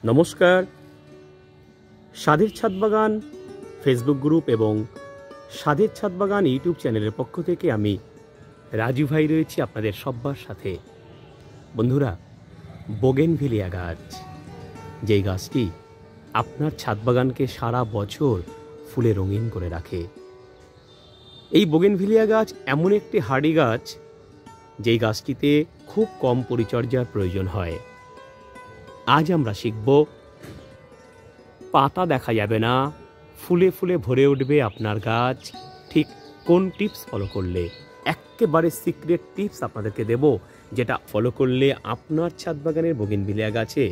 নমস্কার। স্বাদের ছাদ বাগান ফেসবুক গ্রুপ এবং স্বাদের ছাদ বাগান ইউটিউব চ্যানেলের পক্ষ থেকে আমি রাজু ভাই রয়েছি আপনাদের সবার সাথে। বন্ধুরা, বোগেনভিলিয়া গাছ, যেই গাছটি আপনার ছাদ বাগানকে সারা বছর ফুলে রঙিন করে রাখে। এই বোগেনভিলিয়া গাছ এমন একটি হার্ডি গাছ যেই গাছটিতে খুব কম পরিচর্যার প্রয়োজন হয়। আজ আমরা শিখব পাতা দেখা যাবে না, ফুলে ফুলে ভরে উঠবে আপনার গাছ, ঠিক কোন টিপস ফলো করলে। একেবারে সিক্রেট টিপস আপনাদেরকে দেব, যেটা ফলো করলে আপনার ছাদ বাগানের বোগেনভিলিয়া গাছে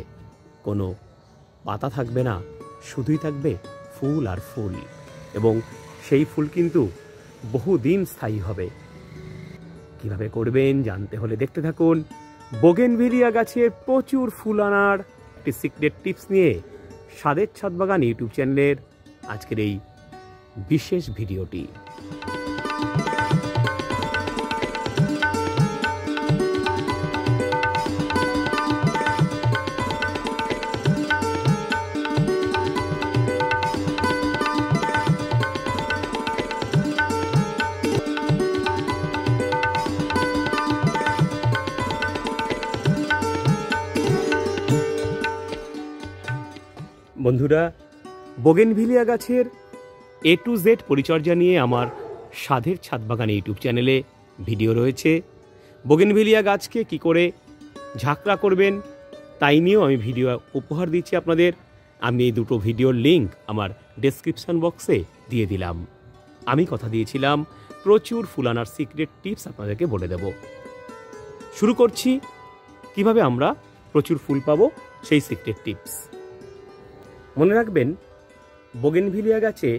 কোনো পাতা থাকবে না, শুধুই থাকবে ফুল আর ফুল, এবং সেই ফুল কিন্তু বহুদিন স্থায়ী হবে। কিভাবে করবেন জানতে হলে দেখতে থাকুন বোগেনভিলিয়া গাছের প্রচুর ফুল আনার একটি সিক্রেট টিপস নিয়ে স্বাদের ছাদ বাগান ইউটিউব চ্যানেলের আজকের এই বিশেষ ভিডিওটি। বন্ধুরা, বোগেনভিলিয়া গাছের A to Z পরিচর্যা নিয়ে আমার স্বাদের ছাদ বাগান ইউটিউব চ্যানেলে ভিডিও রয়েছে। বোগেনভিলিয়া গাছকে কি করে ঝাঁকড়া করবেন তাই নিয়েও আমি ভিডিও উপহার দিচ্ছি আপনাদের। আমি এই দুটো ভিডিওর লিঙ্ক আমার ডেসক্রিপশন বক্সে দিয়ে দিলাম। আমি কথা দিয়েছিলাম প্রচুর ফুল আনার সিক্রেট টিপস আপনাদেরকে বলে দেব। শুরু করছি কিভাবে আমরা প্রচুর ফুল পাবো সেই সিক্রেট টিপস। মনে রাখবেন, বোগেনভিলিয়া গাছে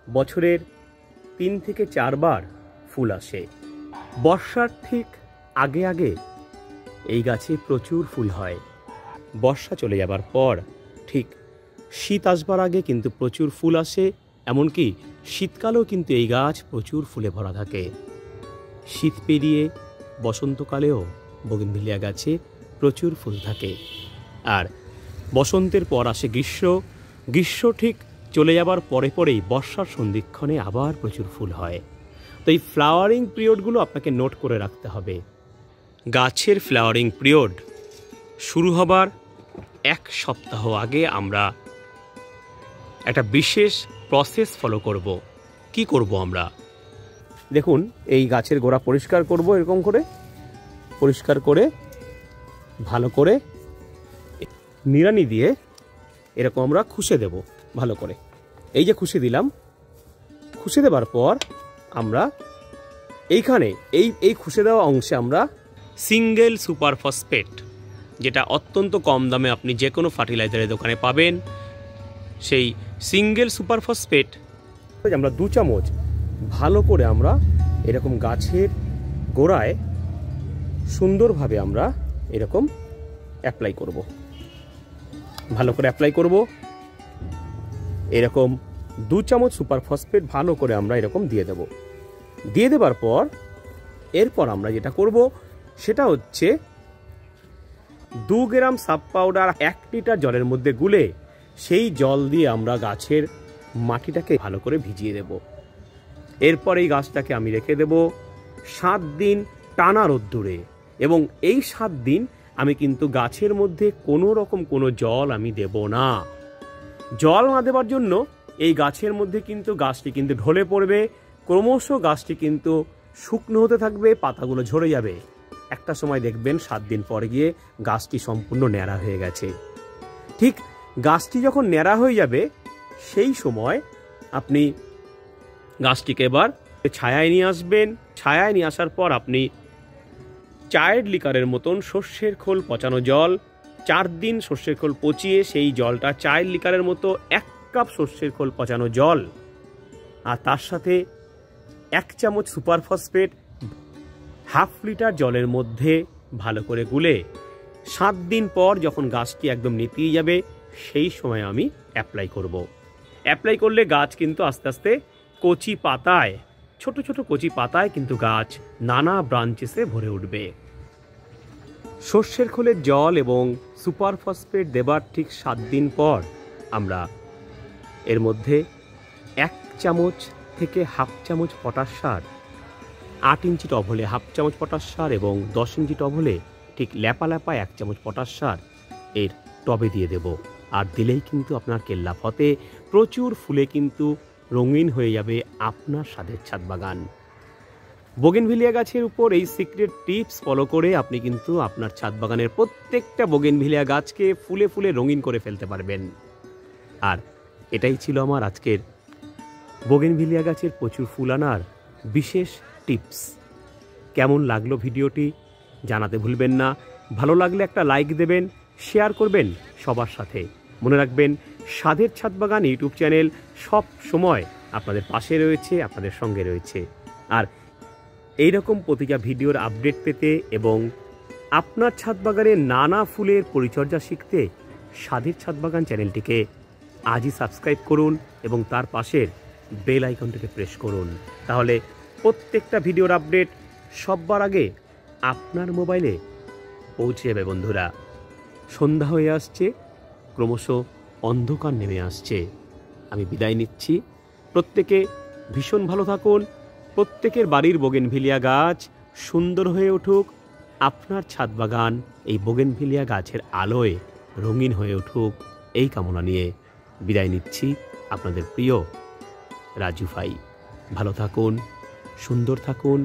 বছরের 3 থেকে 4 বার ফুল আসে। বর্ষার ঠিক আগে আগে এই গাছে প্রচুর ফুল হয়। বর্ষা চলে যাবার পর ঠিক শীত আসবার আগে কিন্তু প্রচুর ফুল আসে। এমনকি শীতকালেও কিন্তু এই গাছ প্রচুর ফুলে ভরা থাকে। শীত পেরিয়ে বসন্তকালেও বোগেনভিলিয়া গাছে প্রচুর ফুল থাকে। আর বসন্তের পর আসে গ্রীষ্ম। গ্রীষ্ম ঠিক চলে যাবার পরে পরেই বর্ষার সন্ধিক্ষণে আবার প্রচুর ফুল হয়। তো এই ফ্লাওয়ারিং পিরিয়ডগুলো আপনাকে নোট করে রাখতে হবে। গাছের ফ্লাওয়ারিং পিরিয়ড শুরু হবার 1 সপ্তাহ আগে আমরা একটা বিশেষ প্রসেস ফলো করব। কি করব আমরা? দেখুন, এই গাছের গোড়া পরিষ্কার করব। এরকম করে পরিষ্কার করে ভালো করে নিড়ানি দিয়ে এরকম আমরা খুশে দেব ভালো করে। এই যে খুশে দিলাম, খুশে দেবার পর আমরা এইখানে এই খুশে দেওয়া অংশে আমরা সিঙ্গেল সুপার ফসফেট, যেটা অত্যন্ত কম দামে আপনি যে কোনো ফার্টিলাইজারের দোকানে পাবেন, সেই সিঙ্গেল সুপার ফসফেট আমরা 2 চামচ ভালো করে আমরা এরকম গাছের গোড়ায় সুন্দরভাবে আমরা এরকম অ্যাপ্লাই করব। ভালো করে অ্যাপ্লাই করব। এরকম 2 চামচ সুপার ফসফেট ভালো করে আমরা এরকম দিয়ে দেব। দিয়ে দেবার পর এরপর আমরা যেটা করব সেটা হচ্ছে 2 গ্রাম সাব পাউডার 1 লিটার জলের মধ্যে গুলে সেই জল দিয়ে আমরা গাছের মাটিটাকে ভালো করে ভিজিয়ে দেব। এরপর এই গাছটাকে আমি রেখে দেব 7 দিন টানা রোদ্দুরে, এবং এই 7 দিন আমি কিন্তু গাছের মধ্যে কোনো রকম কোনো জল আমি দেব না। জল না দেওয়ার জন্য এই গাছের মধ্যে কিন্তু গাছটি কিন্তু ঢলে পড়বে। ক্রমশ গাছটি কিন্তু শুকনো হতে থাকবে, পাতাগুলো ঝরে যাবে। একটা সময় দেখবেন 7 দিন পরে গিয়ে গাছটি সম্পূর্ণ ন্যাড়া হয়ে গেছে। ঠিক গাছটি যখন ন্যাড়া হয়ে যাবে সেই সময় আপনি গাছটিকে এবার ছায়ায় নিয়ে আসবেন। ছায়ায় নিয়ে আসার পর আপনি চায়ের লিকারের মতন সর্ষের খোল পচানো জল, 4 দিন সর্ষের খোল পচিয়ে সেই জলটা চায়ের লিকারের মতো 1 কাপ সর্ষের খোল পচানো জল, আর তার সাথে 1 চামচ সুপার ফসফেট 1/2 লিটার জলের মধ্যে ভালো করে গুলে 7 দিন পর যখন গাছটি একদম নেতিয়ে যাবে সেই সময় আমি অ্যাপ্লাই করব। অ্যাপ্লাই করলে গাছ কিন্তু আস্তে আস্তে কচি পাতায়, ছোট ছোট কচি পাতায় কিন্তু গাছ নানা ব্রাঞ্চেসে ভরে উঠবে। সর্ষের খোলের জল এবং সুপার ফসফেট দেবার ঠিক 7 দিন পর আমরা এর মধ্যে 1 চামচ থেকে হাফ চামচ পটাশ সার, 8 ইঞ্চি টব হলে হাফ চামচ পটাশ সার এবং 10 ইঞ্চি টব হলে ঠিক ল্যাপা ল্যাপা 1 চামচ পটাশ সার এর টবে দিয়ে দেব। আর দিলেই কিন্তু আপনার কেল্লা ফতে প্রচুর ফুলে কিন্তু রঙিন হয়ে যাবে আপনার স্বাদের ছাদ বাগান। বোগেনভিলিয়া গাছের উপর এই সিক্রেট টিপস ফলো করে আপনি কিন্তু আপনার ছাদ বাগানের প্রত্যেকটা বোগেনভিলিয়া গাছকে ফুলে ফুলে রঙিন করে ফেলতে পারবেন। আর এটাই ছিল আমার আজকের বোগেনভিলিয়া গাছের প্রচুর ফুল আনার বিশেষ টিপস। কেমন লাগলো ভিডিওটি জানাতে ভুলবেন না। ভালো লাগলে একটা লাইক দেবেন, শেয়ার করবেন সবার সাথে। মনে রাখবেন, স্বাদের ছাদ বাগান ইউটিউব চ্যানেল সব সময় আপনাদের পাশে রয়েছে, আপনাদের সঙ্গে রয়েছে। আর এইরকম প্রতিটা ভিডিওর আপডেট পেতে এবং আপনার ছাদ বাগানের নানা ফুলের পরিচর্যা শিখতে স্বাদের ছাদ বাগান চ্যানেলটিকে আজই সাবস্ক্রাইব করুন এবং তার পাশের বেল আইকনটিকে প্রেস করুন। তাহলে প্রত্যেকটা ভিডিওর আপডেট সবার আগে আপনার মোবাইলে পৌঁছে যাবে। বন্ধুরা, সন্ধ্যা হয়ে আসছে, ক্রমশ অন্ধকার নেমে আসছে। আমি বিদায় নিচ্ছি। প্রত্যেকে ভীষণ ভালো থাকুন। প্রত্যেকের বাড়ির বোগেনভিলিয়া গাছ সুন্দর হয়ে উঠুক। আপনার ছাদ বাগান এই বোগেনভিলিয়া গাছের আলোয় রঙিন হয়ে উঠুক, এই কামনা নিয়ে বিদায় নিচ্ছি। আপনাদের প্রিয় রাজু ভাই। ভালো থাকুন, সুন্দর থাকুন,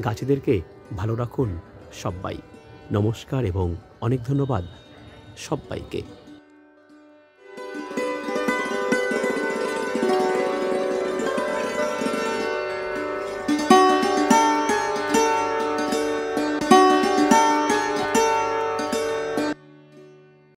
গাছেদেরকে ভালো রাখুন সবাই। নমস্কার এবং অনেক ধন্যবাদ সবাইকে।